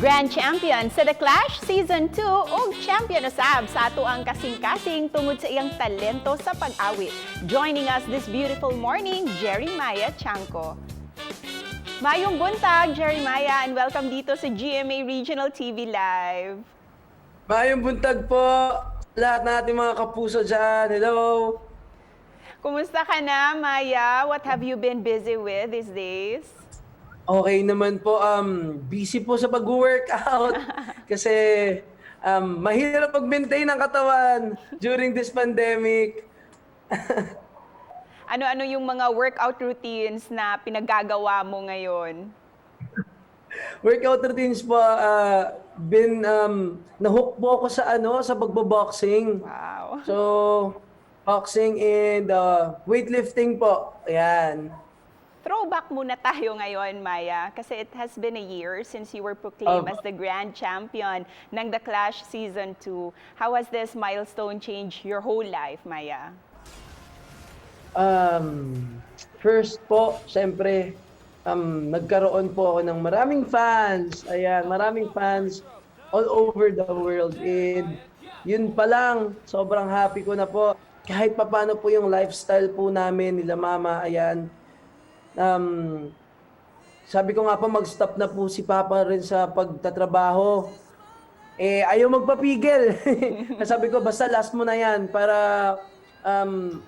Grand Champion sa The Clash Season 2 ug champion na sab sa ato ang kasing-kasing tungod sa iyang talento sa pag-awit. Joining us this beautiful morning, Jeremiah Chanco. Mayong buntag, Jeremiah, and welcome dito sa GMA Regional TV Live. Mayong buntag po lahat natin mga kapuso dyan. Hello! Kumusta ka na, Maya? What have you been busy with these days? Okay naman po, busy po sa pag-workout kasi mahirap mag-maintain ang katawan during this pandemic. Ano-ano yung mga workout routines na pinaggagawa mo ngayon? Workout routines po, na-hook po ako sa pagbo-boxing. Wow. So, boxing and weightlifting po. Ayan. Throwback muna tayo ngayon, Maya, kasi it has been a year since you were proclaimed as the grand champion ng The Clash Season 2. How has this milestone changed your whole life, Maya? First po, syempre, nagkaroon po ako ng maraming fans. Ayan, maraming fans all over the world. And yun pa lang, sobrang happy ko na po. Kahit papano po yung lifestyle po namin nila mama, ayan. Sabi ko nga po, mag-stop na po si Papa rin sa pagtatrabaho. Ayaw magpapigil. Sabi ko, basta last mo na yan para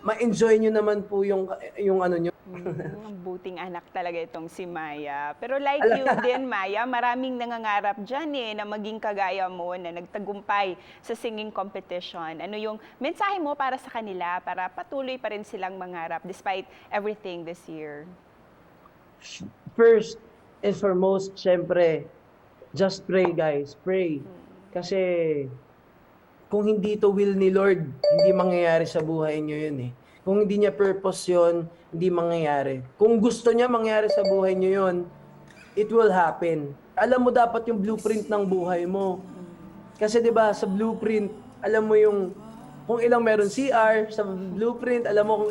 ma-enjoy nyo naman po yung ano nyo. Buting anak talaga itong si Maya. Pero like you din, Maya, maraming nangangarap dyan na maging kagaya mo na nagtagumpay sa singing competition. Ano yung mensahe mo para sa kanila para patuloy pa rin silang mangarap despite everything this year? First and foremost, syempre, just pray guys, pray. Kasi kung hindi to will ni Lord, hindi mangyayari sa buhay niyo yun eh. Kung hindi niya purpose yun, hindi mangyayari. Kung gusto niya mangyari sa buhay niyo yun, it will happen. Alam mo dapat yung blueprint ng buhay mo. Kasi 'di ba sa blueprint, alam mo yung kung ilang meron CR sa blueprint, alam mo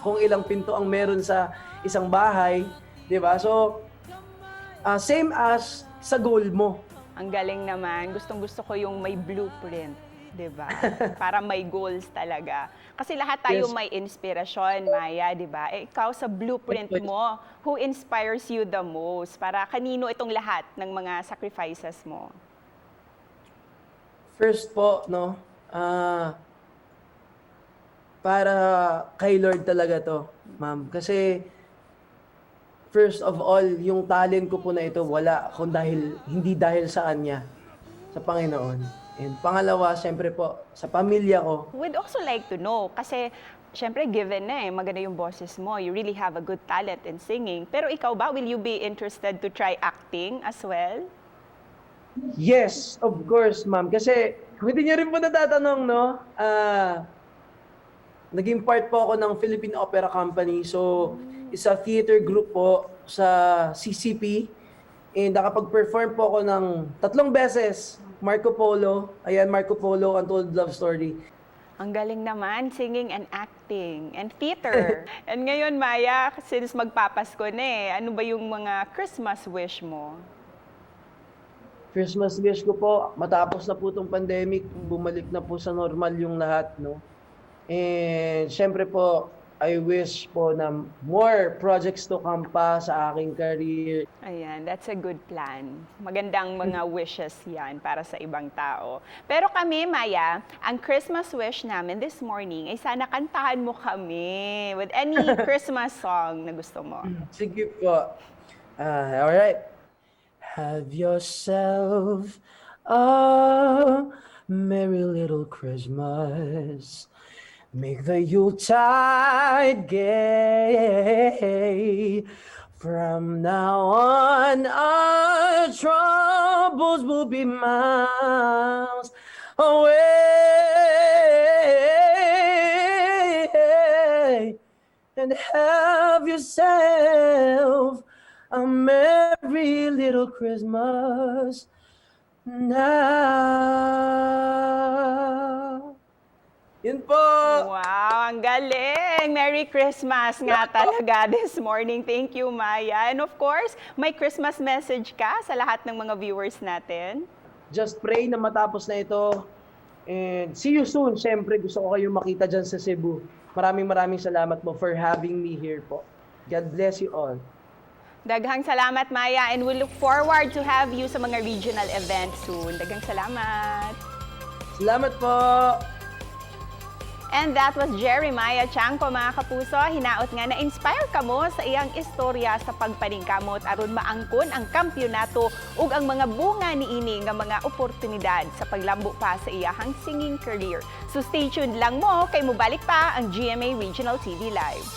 kung ilang pinto ang meron sa isang bahay, 'di ba? So same as sa goal mo. Ang galing naman. Gustong-gusto ko yung may blueprint, 'di ba? Para may goals talaga. Kasi lahat tayo Yes. may inspirasyon, Maya, 'di ba? Ikaw sa blueprint mo, who inspires you the most? Para kanino itong lahat ng mga sacrifices mo? First po, no, para kay Lord talaga to, ma'am. Kasi first of all, yung talent ko po na ito wala hindi dahil sa Kanya, sa Panginoon. And pangalawa, siyempre po, sa pamilya ko. We'd also like to know, kasi syempre given na maganda yung boses mo, you really have a good talent in singing. Pero ikaw ba, will you be interested to try acting as well? Yes, of course, ma'am. Kasi kung hindi niyo rin po natatanong, no, naging part po ako ng Philippine Opera Company. So, it's a theater group po sa CCP. And nakapag-perform po ako ng 3 beses. Marco Polo. Ayan, Marco Polo, Untold Love Story. Ang galing naman, singing and acting and theater. And ngayon, Maya, since magpapasko na ano ba yung mga Christmas wish mo? Christmas wish ko po, matapos na po itong pandemic, bumalik na po sa normal yung lahat, no? And syempre po, I wish po na more projects to come pa sa aking career. Ayan, that's a good plan. Magandang mga wishes yan para sa ibang tao. Pero kami, Maya, ang Christmas wish namin this morning ay sana kantahan mo kami with any Christmas song na gusto mo. Sige po. Alright. Have yourself a merry little Christmas. Make the Yuletide gay. From now on, our troubles will be miles away. And have yourself a merry little Christmas now. Yun po! Wow, ang galing! Merry Christmas nga talaga this morning. Thank you, Maya. And of course, may Christmas message ka sa lahat ng mga viewers natin? Just pray na matapos na ito. And see you soon. Siyempre, gusto ko kayong makita dyan sa Cebu. Maraming salamat po for having me here po. God bless you all. Daghang salamat, Maya, and we look forward to have you sa mga regional events soon. Daghang salamat. Salamat po! And that was Jeremiah Chanco, mga kapuso. Hinaot nga na-inspire ka mo sa iyang istorya sa pagpaningkamot aron maangkon ang kampyonato ug ang mga bunga niini nga mga oportunidad sa paglambo pa sa iyahang singing career. So stay tuned lang mo kay mobalik pa ang GMA Regional TV Live.